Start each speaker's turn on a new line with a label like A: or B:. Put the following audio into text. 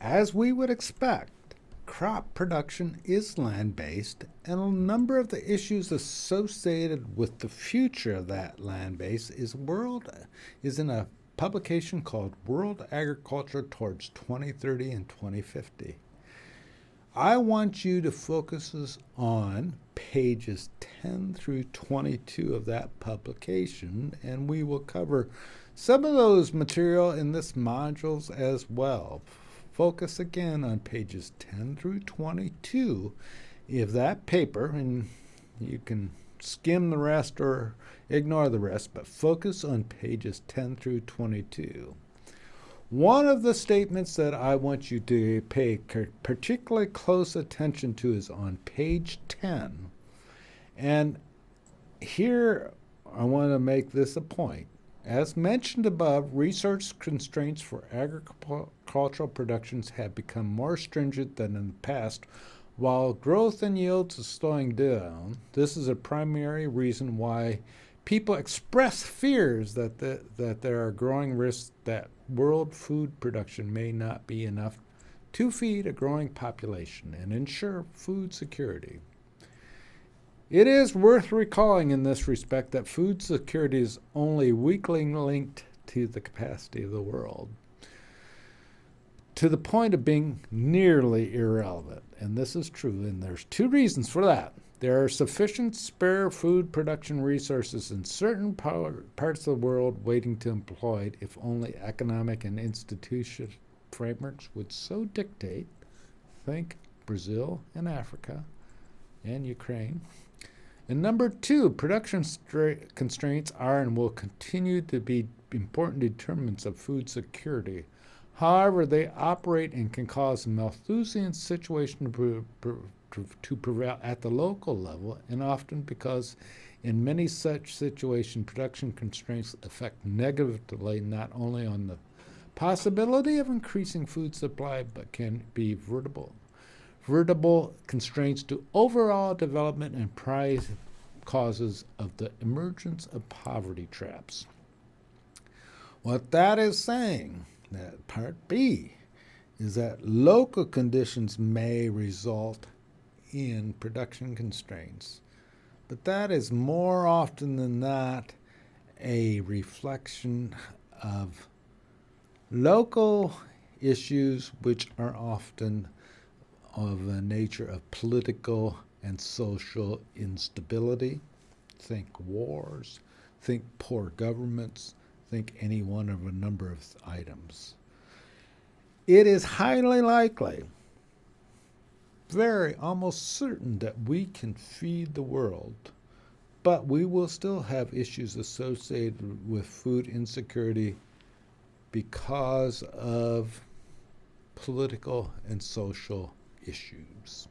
A: As we would expect, crop production is land-based, and a number of the issues associated with the future of that land base is in a publication called World Agriculture Towards 2030 and 2050. I want you to focus on pages 10 through 22 of that publication, and we will cover some of those material in this modules as well. Focus again on pages 10 through 22 of that paper, and you can skim the rest or ignore the rest, but focus on pages 10 through 22. One of the statements that I want you to pay particularly close attention to is on page 10. And here I want to make this a point. As mentioned above, resource constraints for agricultural productions have become more stringent than in the past. While growth in yields is slowing down, this is a primary reason why people express fears that there are growing risks that world food production may not be enough to feed a growing population and ensure food security. It is worth recalling in this respect that food security is only weakly linked to the capacity of the world, to the point of being nearly irrelevant. And this is true, and there's two reasons for that. There are sufficient spare food production resources in certain parts of the world waiting to be employed if only economic and institutional frameworks would so dictate. Think Brazil and Africa and Ukraine. And number two, production constraints are and will continue to be important determinants of food security. However, they operate and can cause a Malthusian situation to prevail at the local level, and often because in many such situations, production constraints affect negatively not only on the possibility of increasing food supply, but can be veritable constraints to overall development and price causes of the emergence of poverty traps. What that is saying, that part B, is that local conditions may result in production constraints, but that is more often than not a reflection of local issues which are often of a nature of political and social instability. Think wars, think poor governments, think any one of a number of items. It is highly likely, almost certain, that we can feed the world, but we will still have issues associated with food insecurity because of political and social issues.